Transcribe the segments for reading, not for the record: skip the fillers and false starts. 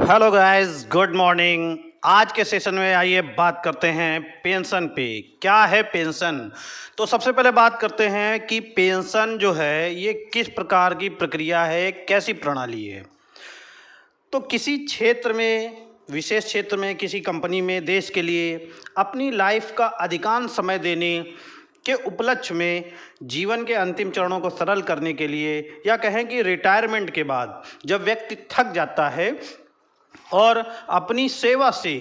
Hello guys, good morning. आज के session में आइए बात करते हैं पेंशन पे। क्या है पेंशन? तो सबसे पहले बात करते हैं कि पेंशन जो है ये किस प्रकार की प्रक्रिया है, कैसी प्रणाली है। तो किसी क्षेत्र में, विशेष क्षेत्र में, किसी कंपनी में देश के लिए अपनी लाइफ का अधिकांश समय देने के उपलक्ष्य में जीवन के अंतिम चरणों को सरल करने के लिए, या कहें कि रिटायरमेंट के बाद जब व्यक्ति थक जाता है और अपनी सेवा से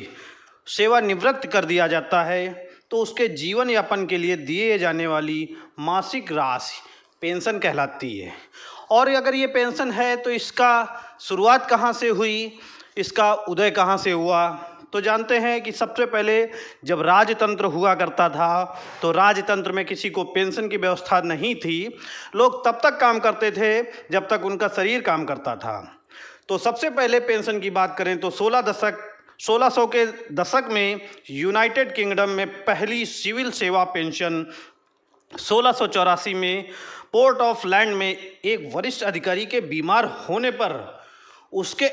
सेवानिवृत्त कर दिया जाता है, तो उसके जीवन यापन के लिए दिए जाने वाली मासिक राशि पेंशन कहलाती है। और अगर ये पेंशन है तो इसका शुरुआत कहाँ से हुई, इसका उदय कहाँ से हुआ? तो जानते हैं कि सबसे पहले जब राजतंत्र हुआ करता था, तो राजतंत्र में किसी को पेंशन की व्यवस्था नहीं थी। लोग तब तक काम करते थे जब तक उनका शरीर काम करता था। तो सबसे पहले पेंशन की बात करें तो 1600 के दशक में यूनाइटेड किंगडम में पहली सिविल सेवा पेंशन 1684 में पोर्ट ऑफ लैंड में एक वरिष्ठ अधिकारी के बीमार होने पर उसके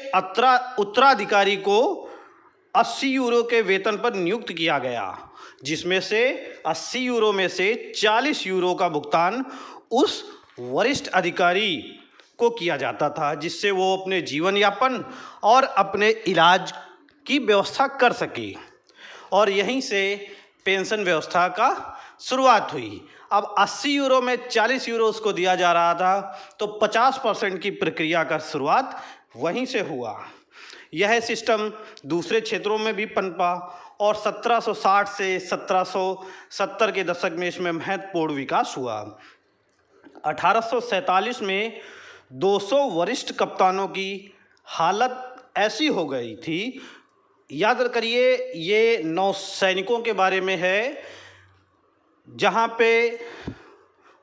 उत्तराधिकारी को 80 यूरो के वेतन पर नियुक्त किया गया, जिसमें से 80 यूरो में से 40 यूरो का भुगतान उस वरिष्ठ अधिकारी को किया जाता था, जिससे वो अपने जीवन यापन और अपने इलाज की व्यवस्था कर सके। और यहीं से पेंशन व्यवस्था का शुरुआत हुई। अब 80 यूरो में 40 यूरो उसको दिया जा रहा था, तो 50% की प्रक्रिया का शुरुआत वहीं से हुआ। यह सिस्टम दूसरे क्षेत्रों में भी पनपा और 1760 से 1770 के दशक में इसमें महत्वपूर्ण विकास हुआ। 1847 में 200 वरिष्ठ कप्तानों की हालत ऐसी हो गई थी, याद करिए ये नौसैनिकों के बारे में है, जहाँ पे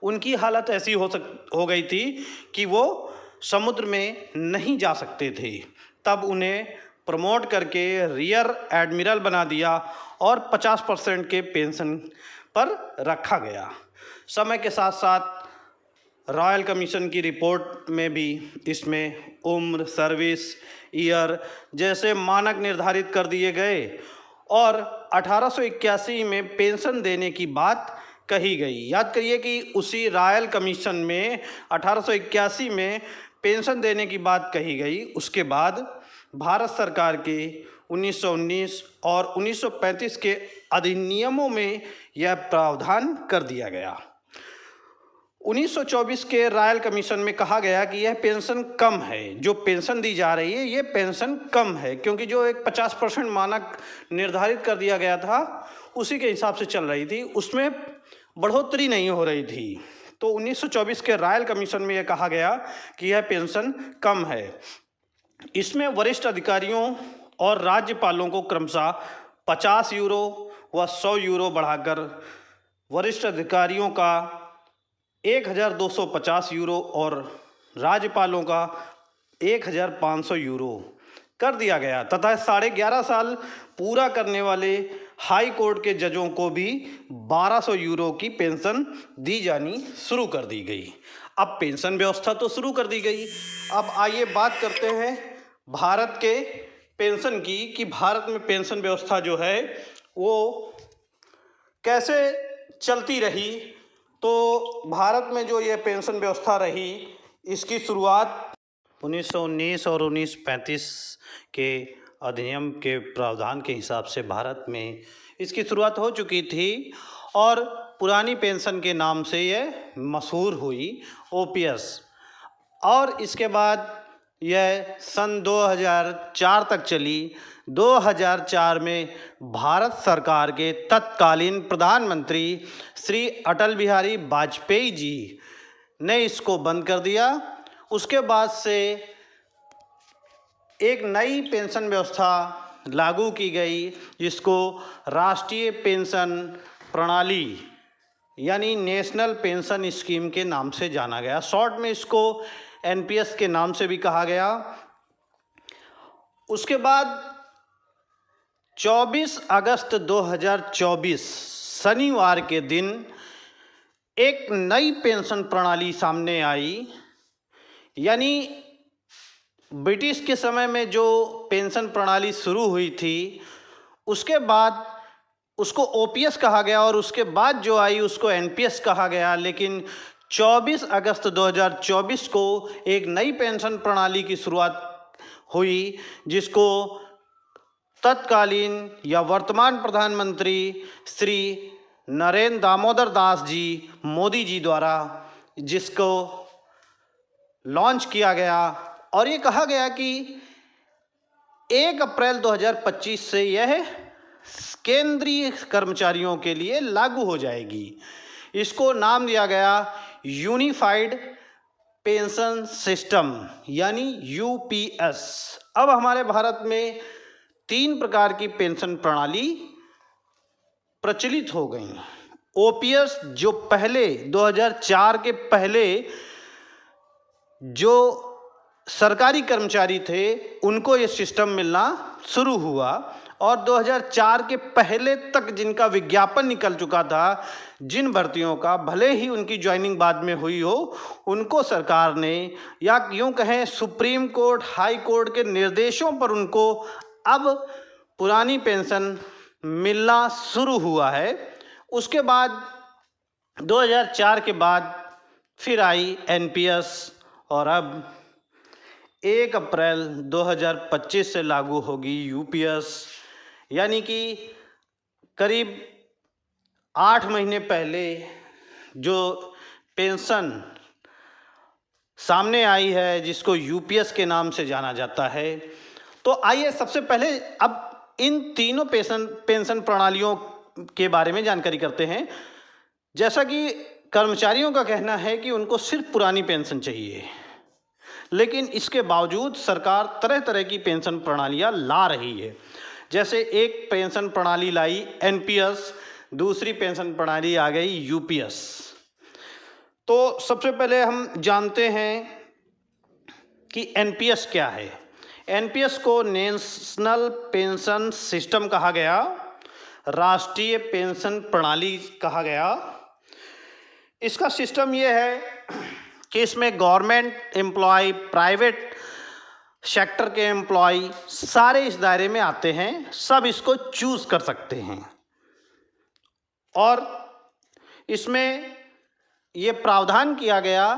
उनकी हालत ऐसी हो गई थी कि वो समुद्र में नहीं जा सकते थे। तब उन्हें प्रमोट करके रियर एडमिरल बना दिया और 50% के पेंशन पर रखा गया। समय के साथ साथ रॉयल कमीशन की रिपोर्ट में भी इसमें उम्र, सर्विस ईयर जैसे मानक निर्धारित कर दिए गए और 1881 में पेंशन देने की बात कही गई। याद करिए कि उसी रॉयल कमीशन में 1881 में पेंशन देने की बात कही गई। उसके बाद भारत सरकार के 1919 और 1935 के अधिनियमों में यह प्रावधान कर दिया गया। 1924 के रॉयल कमीशन में कहा गया कि यह पेंशन कम है, जो पेंशन दी जा रही है ये पेंशन कम है, क्योंकि जो एक 50% मानक निर्धारित कर दिया गया था उसी के हिसाब से चल रही थी, उसमें बढ़ोतरी नहीं हो रही थी। तो 1924 के रॉयल कमीशन में यह कहा गया कि यह पेंशन कम है। इसमें वरिष्ठ अधिकारियों और राज्यपालों को क्रमशः 50 यूरो व 100 यूरो बढ़ाकर वरिष्ठ अधिकारियों का 1250 यूरो और राज्यपालों का 1500 यूरो कर दिया गया, तथा 11.5 साल पूरा करने वाले हाई कोर्ट के जजों को भी 1200 यूरो की पेंशन दी जानी शुरू कर दी गई। अब पेंशन व्यवस्था तो शुरू कर दी गई। अब आइए बात करते हैं भारत के पेंशन की, कि भारत में पेंशन व्यवस्था जो है वो कैसे चलती रही। तो भारत में जो ये पेंशन व्यवस्था रही, इसकी शुरुआत 1919 और 1935 के अधिनियम के प्रावधान के हिसाब से भारत में इसकी शुरुआत हो चुकी थी और पुरानी पेंशन के नाम से यह मशहूर हुई, ओपीएस। और इसके बाद यह सन 2004 तक चली। 2004 में भारत सरकार के तत्कालीन प्रधानमंत्री श्री अटल बिहारी वाजपेयी जी ने इसको बंद कर दिया। उसके बाद से एक नई पेंशन व्यवस्था लागू की गई, जिसको राष्ट्रीय पेंशन प्रणाली यानी नेशनल पेंशन स्कीम के नाम से जाना गया। शॉर्ट में इसको एनपीएस के नाम से भी कहा गया। उसके बाद 24 अगस्त 2024 शनिवार के दिन एक नई पेंशन प्रणाली सामने आई, यानी ब्रिटिश के समय में जो पेंशन प्रणाली शुरू हुई थी, उसके बाद उसको ओपीएस कहा गया और उसके बाद जो आई उसको एनपीएस कहा गया। लेकिन 24 अगस्त 2024 को एक नई पेंशन प्रणाली की शुरुआत हुई, जिसको तत्कालीन या वर्तमान प्रधानमंत्री श्री नरेंद्र दामोदर दास जी मोदी जी द्वारा जिसको लॉन्च किया गया। और ये कहा गया कि 1 अप्रैल 2025 से यह केंद्रीय कर्मचारियों के लिए लागू हो जाएगी। इसको नाम दिया गया यूनिफाइड पेंशन सिस्टम यानी यूपीएस। अब हमारे भारत में 3 प्रकार की पेंशन प्रणाली प्रचलित हो गई। ओपीएस जो पहले 2004 के पहले जो सरकारी कर्मचारी थे उनको ये सिस्टम मिलना शुरू हुआ, और 2004 के पहले तक जिनका विज्ञापन निकल चुका था, जिन भर्तियों का भले ही उनकी ज्वाइनिंग बाद में हुई हो, उनको सरकार ने या यूँ कहें सुप्रीम कोर्ट हाई कोर्ट के निर्देशों पर उनको अब पुरानी पेंशन मिलना शुरू हुआ है। उसके बाद 2004 के बाद फिर आई एनपीएस और अब 1 अप्रैल 2025 से लागू होगी यूपीएस। यानी कि करीब 8 महीने पहले जो पेंशन सामने आई है जिसको यूपीएस के नाम से जाना जाता है। तो आइए सबसे पहले अब इन तीनों पेंशन प्रणालियों के बारे में जानकारी करते हैं। जैसा कि कर्मचारियों का कहना है कि उनको सिर्फ पुरानी पेंशन चाहिए, लेकिन इसके बावजूद सरकार तरह तरह की पेंशन प्रणालियां ला रही है। जैसे एक पेंशन प्रणाली लाई एनपीएस, दूसरी पेंशन प्रणाली आ गई यूपीएस। तो सबसे पहले हम जानते हैं कि एनपीएस क्या है। एनपीएस को नेशनल पेंशन सिस्टम कहा गया, राष्ट्रीय पेंशन प्रणाली कहा गया। इसका सिस्टम ये है कि इसमें गवर्नमेंट एम्प्लॉय, प्राइवेट सेक्टर के एम्प्लॉय सारे इस दायरे में आते हैं, सब इसको चूज कर सकते हैं। और इसमें ये प्रावधान किया गया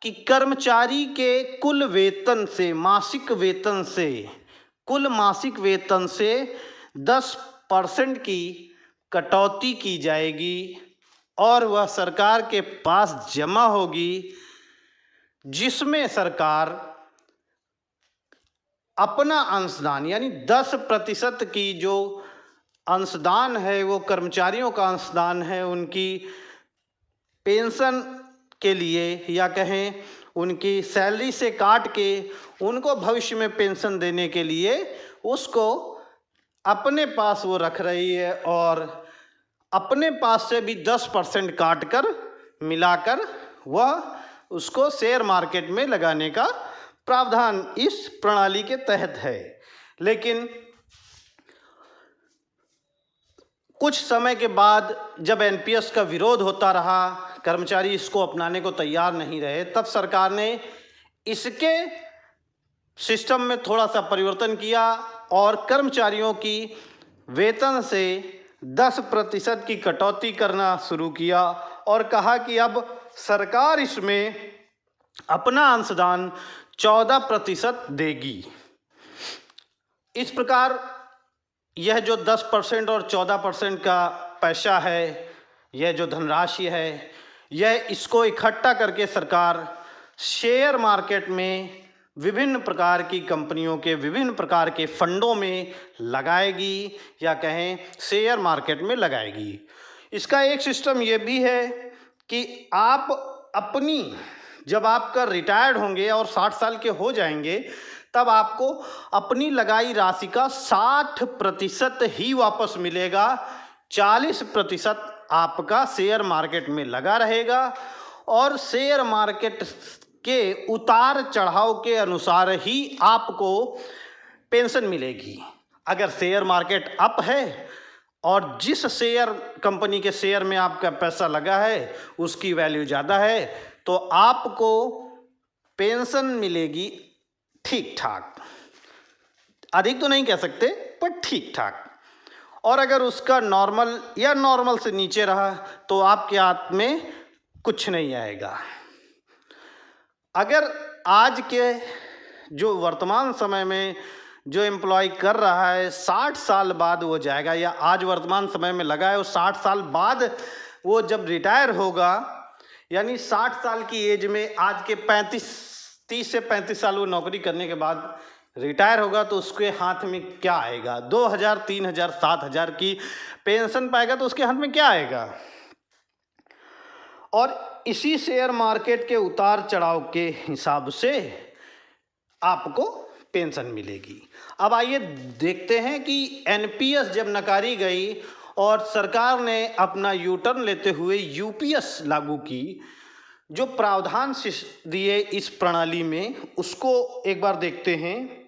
कि कर्मचारी के कुल वेतन से, मासिक वेतन से, कुल मासिक वेतन से 10% की कटौती की जाएगी और वह सरकार के पास जमा होगी, जिसमें सरकार अपना अंशदान यानी 10% की जो अंशदान है वो कर्मचारियों का अंशदान है, उनकी पेंशन के लिए या कहें उनकी सैलरी से काट के उनको भविष्य में पेंशन देने के लिए उसको अपने पास वो रख रही है, और अपने पास से भी 10% काट कर मिलाकर वह उसको शेयर मार्केट में लगाने का प्रावधान इस प्रणाली के तहत है। लेकिन कुछ समय के बाद जब एनपीएस का विरोध होता रहा, कर्मचारी इसको अपनाने को तैयार नहीं रहे, तब सरकार ने इसके सिस्टम में थोड़ा सा परिवर्तन किया और कर्मचारियों की वेतन से 10% की कटौती करना शुरू किया और कहा कि अब सरकार इसमें अपना अंशदान 14% देगी। इस प्रकार यह जो 10% और 14% का पैसा है, यह जो धनराशि है, यह इसको इकट्ठा करके सरकार शेयर मार्केट में विभिन्न प्रकार की कंपनियों के विभिन्न प्रकार के फंडों में लगाएगी या कहें शेयर मार्केट में लगाएगी। इसका एक सिस्टम ये भी है कि आप अपनी, जब आपका रिटायर्ड होंगे और 60 साल के हो जाएंगे, तब आपको अपनी लगाई राशि का 60% ही वापस मिलेगा, 40% आपका शेयर मार्केट में लगा रहेगा और शेयर मार्केट के उतार चढ़ाव के अनुसार ही आपको पेंशन मिलेगी। अगर शेयर मार्केट अप है और जिस शेयर कंपनी के शेयर में आपका पैसा लगा है उसकी वैल्यू ज़्यादा है, तो आपको पेंशन मिलेगी ठीक ठाक, अधिक तो नहीं कह सकते पर ठीक ठाक। और अगर उसका नॉर्मल या नॉर्मल से नीचे रहा तो आपके हाथ में कुछ नहीं आएगा। अगर आज के जो वर्तमान समय में जो एम्प्लॉय कर रहा है 60 साल बाद वो जाएगा, या आज वर्तमान समय में लगा है वो 60 साल बाद वो जब रिटायर होगा, यानी 60 साल की एज में आज के 30 से 35 साल वो नौकरी करने के बाद रिटायर होगा, तो उसके हाथ में क्या आएगा? 2000, 3000, 7000 की पेंशन पाएगा तो उसके हाथ में क्या आएगा? और इसी शेयर मार्केट के उतार चढ़ाव के हिसाब से आपको पेंशन मिलेगी। अब आइए देखते हैं कि एनपीएस जब नकारी गई और सरकार ने अपना यू टर्न लेते हुए यूपीएस लागू की, जो प्रावधान दिए इस प्रणाली में, उसको एक बार देखते हैं।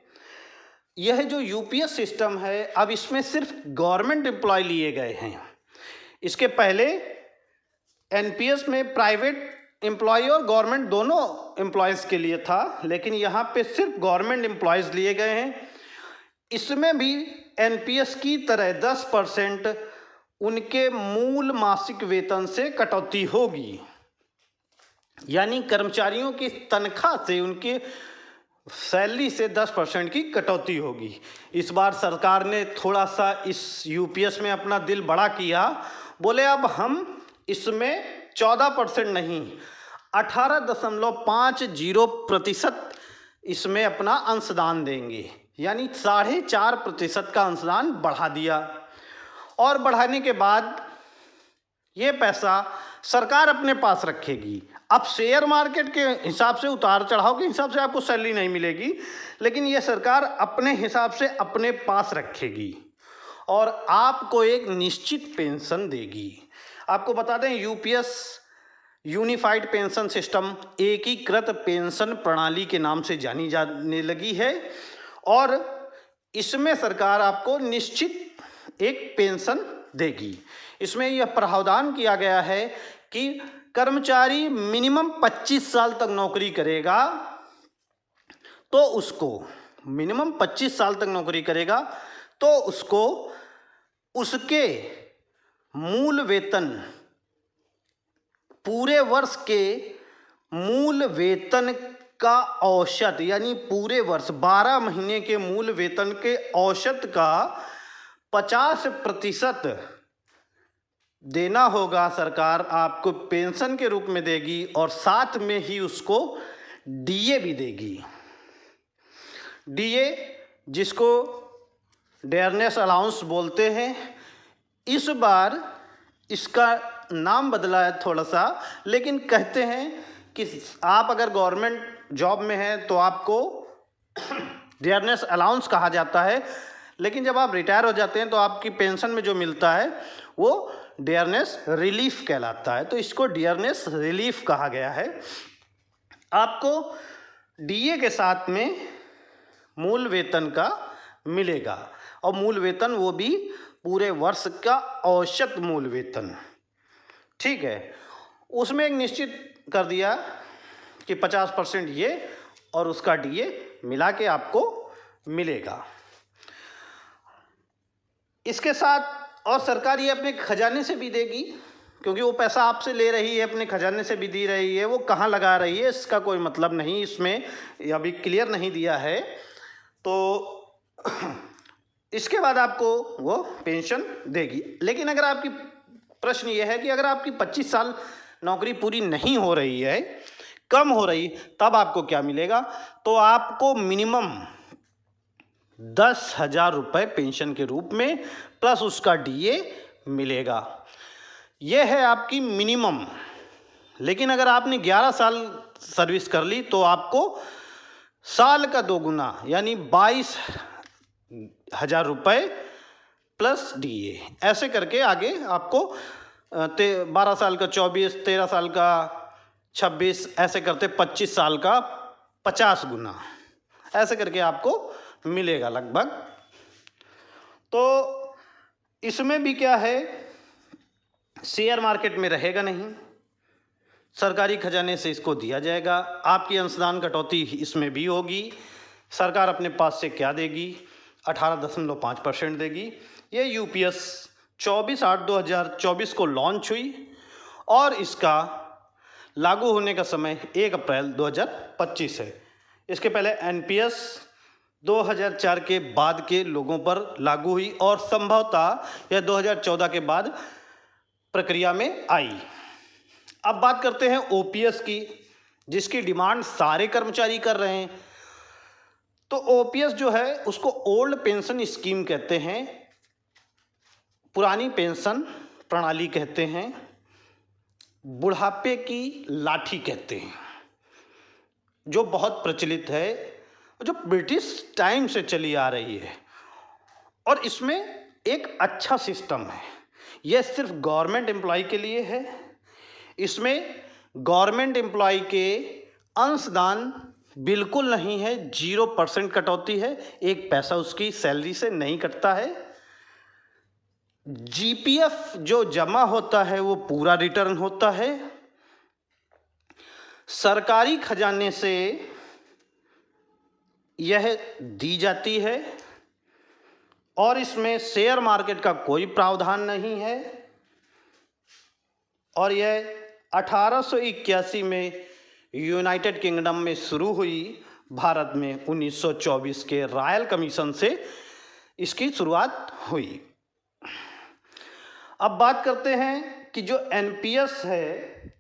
यह जो यूपीएस सिस्टम है, अब इसमें सिर्फ गवर्नमेंट एम्प्लॉय लिए गए हैं। इसके पहले एनपीएस में प्राइवेट एम्प्लॉय और गवर्नमेंट दोनों एम्प्लॉयज़ के लिए था, लेकिन यहाँ पे सिर्फ गवर्नमेंट एम्प्लॉयज़ लिए गए हैं। इसमें भी एनपीएस की तरह 10% उनके मूल मासिक वेतन से कटौती होगी, यानी कर्मचारियों की तनख्वाह से, उनके सैलरी से 10% की कटौती होगी। इस बार सरकार ने थोड़ा सा इस यूपीएस में अपना दिल बड़ा किया, बोले अब हम इसमें 14% नहीं, 18.50% इसमें अपना अंशदान देंगे, यानी 4.5% का अंशदान बढ़ा दिया। और बढ़ाने के बाद ये पैसा सरकार अपने पास रखेगी। अब शेयर मार्केट के हिसाब से, उतार चढ़ाव के हिसाब से आपको सैलरी नहीं मिलेगी, लेकिन ये सरकार अपने हिसाब से अपने पास रखेगी और आपको एक निश्चित पेंशन देगी। आपको बता दें, यूपीएस यूनिफाइड पेंशन सिस्टम एकीकृत पेंशन प्रणाली के नाम से जानी जाने लगी है, और इसमें सरकार आपको निश्चित एक पेंशन देगी। इसमें यह प्रावधान किया गया है कि कर्मचारी मिनिमम 25 साल तक नौकरी करेगा तो उसको, मिनिमम 25 साल तक नौकरी करेगा तो उसको उसके मूल वेतन, पूरे वर्ष के मूल वेतन का औसत, यानी पूरे वर्ष 12 महीने के मूल वेतन के औसत का 50% देना होगा। सरकार आपको पेंशन के रूप में देगी और साथ में ही उसको डीए भी देगी। डीए, जिसको डेयरनेस अलाउंस बोलते हैं, इस बार इसका नाम बदला है थोड़ा सा, लेकिन कहते हैं कि आप अगर गवर्नमेंट जॉब में हैं तो आपको डेयरनेस अलाउंस कहा जाता है, लेकिन जब आप रिटायर हो जाते हैं तो आपकी पेंशन में जो मिलता है वो डेयरनेस रिलीफ कहलाता है, तो इसको डेयरनेस रिलीफ कहा गया है। आपको डीए के साथ में मूल वेतन का मिलेगा, और मूल वेतन वो भी पूरे वर्ष का औसत मूल वेतन, ठीक है। उसमें एक निश्चित कर दिया कि 50% ये और उसका डीए मिला के आपको मिलेगा। इसके साथ और सरकार ये अपने खजाने से भी देगी, क्योंकि वो पैसा आपसे ले रही है, अपने खजाने से भी दे रही है। वो कहाँ लगा रही है इसका कोई मतलब नहीं, इसमें अभी क्लियर नहीं दिया है। तो इसके बाद आपको वो पेंशन देगी। लेकिन अगर आपकी प्रश्न ये है कि अगर आपकी 25 साल नौकरी पूरी नहीं हो रही है, कम हो रही, तब आपको क्या मिलेगा? तो आपको मिनिमम 10,000 रुपये पेंशन के रूप में प्लस उसका डीए मिलेगा। यह है आपकी मिनिमम। लेकिन अगर आपने 11 साल सर्विस कर ली तो आपको साल का 2 गुना यानी 22,000 रुपये प्लस डीए, ऐसे करके आगे आपको 12 साल का 24, 13 साल का 26, ऐसे करते 25 साल का 50 गुना, ऐसे करके आपको मिलेगा लगभग। तो इसमें भी क्या है, शेयर मार्केट में रहेगा नहीं, सरकारी खजाने से इसको दिया जाएगा। आपकी अंशदान कटौती इसमें भी होगी, सरकार अपने पास से क्या देगी? 18.5% देगी। ये यूपीएस 24/8/2024 को लॉन्च हुई और इसका लागू होने का समय 1 अप्रैल 2025 है। इसके पहले एनपीएस 2004 के बाद के लोगों पर लागू हुई और संभवतः यह 2014 के बाद प्रक्रिया में आई। अब बात करते हैं ओपीएस की, जिसकी डिमांड सारे कर्मचारी कर रहे हैं। तो ओपीएस जो है उसको ओल्ड पेंशन स्कीम कहते हैं, पुरानी पेंशन प्रणाली कहते हैं, बुढ़ापे की लाठी कहते हैं, जो बहुत प्रचलित है, जो ब्रिटिश टाइम से चली आ रही है। और इसमें एक अच्छा सिस्टम है। यह सिर्फ गवर्नमेंट एम्प्लॉय के लिए है। इसमें गवर्नमेंट एम्प्लॉय के अंशदान बिल्कुल नहीं है, 0% कटौती है, 1 पैसा उसकी सैलरी से नहीं कटता है। जीपीएफ जो जमा होता है वो पूरा रिटर्न होता है। सरकारी खजाने से यह दी जाती है और इसमें शेयर मार्केट का कोई प्रावधान नहीं है। और यह 1881 में यूनाइटेड किंगडम में शुरू हुई, भारत में 1924 के रॉयल कमीशन से इसकी शुरुआत हुई। अब बात करते हैं कि जो एनपीएस है,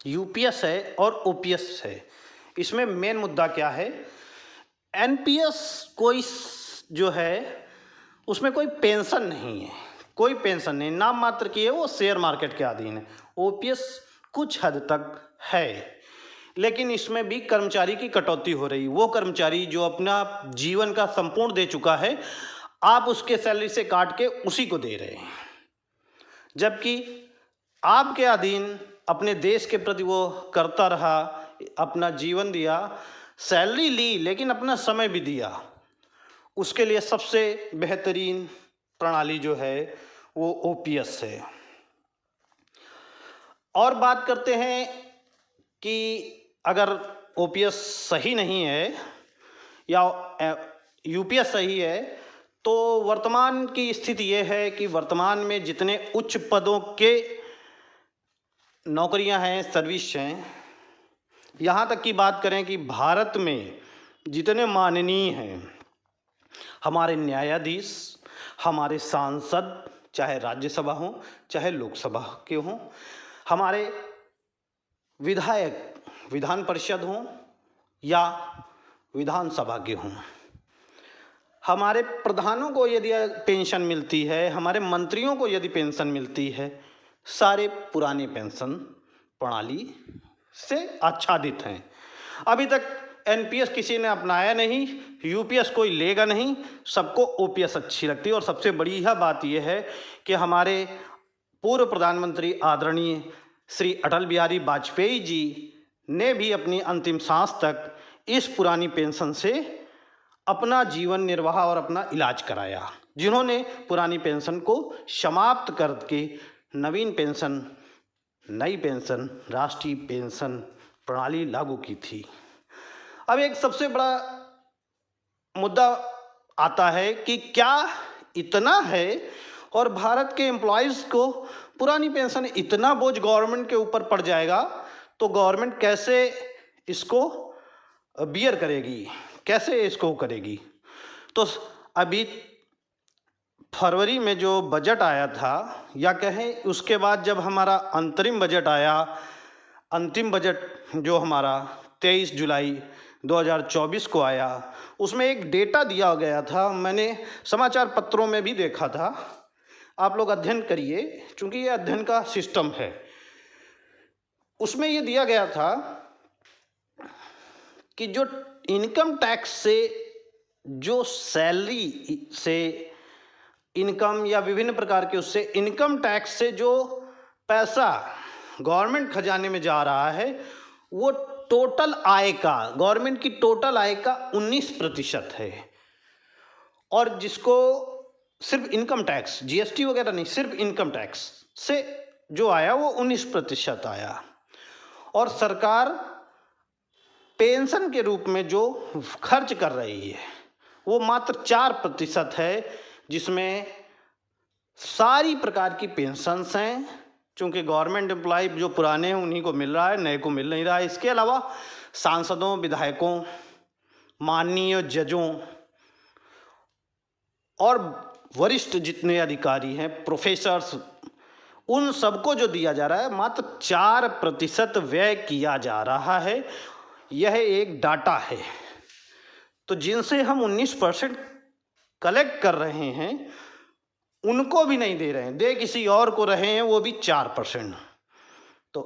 यूपीएस है और ओपीएस है, इसमें मेन मुद्दा क्या है? एनपीएस कोई जो है उसमें कोई पेंशन नहीं है, कोई पेंशन नहीं, नाम मात्र की है, वो शेयर मार्केट के अधीन है। ओपीएस कुछ हद तक है, लेकिन इसमें भी कर्मचारी की कटौती हो रही। वो कर्मचारी जो अपना जीवन का संपूर्ण दे चुका है, आप उसके सैलरी से काट के उसी को दे रहे हैं, जबकि आपके अधीन अपने देश के प्रति वो करता रहा, अपना जीवन दिया, सैलरी ली, लेकिन अपना समय भी दिया। उसके लिए सबसे बेहतरीन प्रणाली जो है वो ओपीएस है। और बात करते हैं कि अगर ओपीएस सही नहीं है या यूपीएस सही है, तो वर्तमान की स्थिति ये है कि वर्तमान में जितने उच्च पदों के नौकरियां हैं, सर्विस हैं, यहाँ तक की बात करें कि भारत में जितने माननीय हैं, हमारे न्यायाधीश, हमारे सांसद, चाहे राज्यसभा हो चाहे लोकसभा के हों, हमारे विधायक विधान परिषद हों या विधानसभा के हों, हमारे प्रधानों को यदि पेंशन मिलती है, हमारे मंत्रियों को यदि पेंशन मिलती है, सारे पुरानी पेंशन प्रणाली से आच्छादित हैं। अभी तक एनपीएस किसी ने अपनाया नहीं, यूपीएस कोई लेगा नहीं, सबको ओपीएस अच्छी लगती है। और सबसे बड़ी यह बात यह है कि हमारे पूर्व प्रधानमंत्री आदरणीय श्री अटल बिहारी वाजपेयी जी ने भी अपनी अंतिम सांस तक इस पुरानी पेंशन से अपना जीवन निर्वाह और अपना इलाज कराया, जिन्होंने पुरानी पेंशन को समाप्त करके नवीन पेंशन, नई पेंशन, राष्ट्रीय पेंशन प्रणाली लागू की थी। अब एक सबसे बड़ा मुद्दा आता है कि क्या इतना है और भारत के एम्प्लॉयज़ को पुरानी पेंशन इतना बोझ गवर्नमेंट के ऊपर पड़ जाएगा, तो गवर्नमेंट कैसे इसको बियर करेगी, कैसे इसको करेगी? तो अभी फरवरी में जो बजट आया था, या कहें उसके बाद जब हमारा अंतरिम बजट आया, अंतिम बजट जो हमारा 23 जुलाई 2024 को आया, उसमें एक डेटा दिया गया था, मैंने समाचार पत्रों में भी देखा था, आप लोग अध्ययन करिए क्योंकि ये अध्ययन का सिस्टम है। उसमें ये दिया गया था कि जो इनकम टैक्स से, जो सैलरी से इनकम या विभिन्न प्रकार के उससे इनकम टैक्स से जो पैसा गवर्नमेंट खजाने में जा रहा है, वो टोटल आय का, गवर्नमेंट की टोटल आय का 19% है। और जिसको सिर्फ इनकम टैक्स, जीएसटी वगैरह नहीं, सिर्फ इनकम टैक्स से जो आया वो 19% आया। और सरकार पेंशन के रूप में जो खर्च कर रही है वो मात्र 4% है, जिसमें सारी प्रकार की पेंशन्स हैं। चूँकि गवर्नमेंट एम्प्लॉय जो पुराने हैं उन्हीं को मिल रहा है, नए को मिल नहीं रहा है। इसके अलावा सांसदों, विधायकों, माननीय जजों और वरिष्ठ जितने अधिकारी हैं, प्रोफेसर्स, उन सबको जो दिया जा रहा है मात्र 4% व्यय किया जा रहा है। यह एक डाटा है। तो जिनसे हम 19% कलेक्ट कर रहे हैं उनको भी नहीं दे रहे हैं, दे किसी और को रहे हैं, वो भी 4%। तो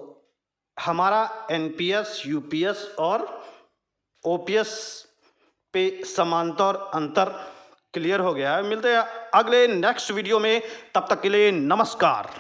हमारा एनपीएस, यूपीएस और ओपीएस पे समानता और अंतर क्लियर हो गया है। मिलते हैं अगले नेक्स्ट वीडियो में, तब तक के लिए नमस्कार।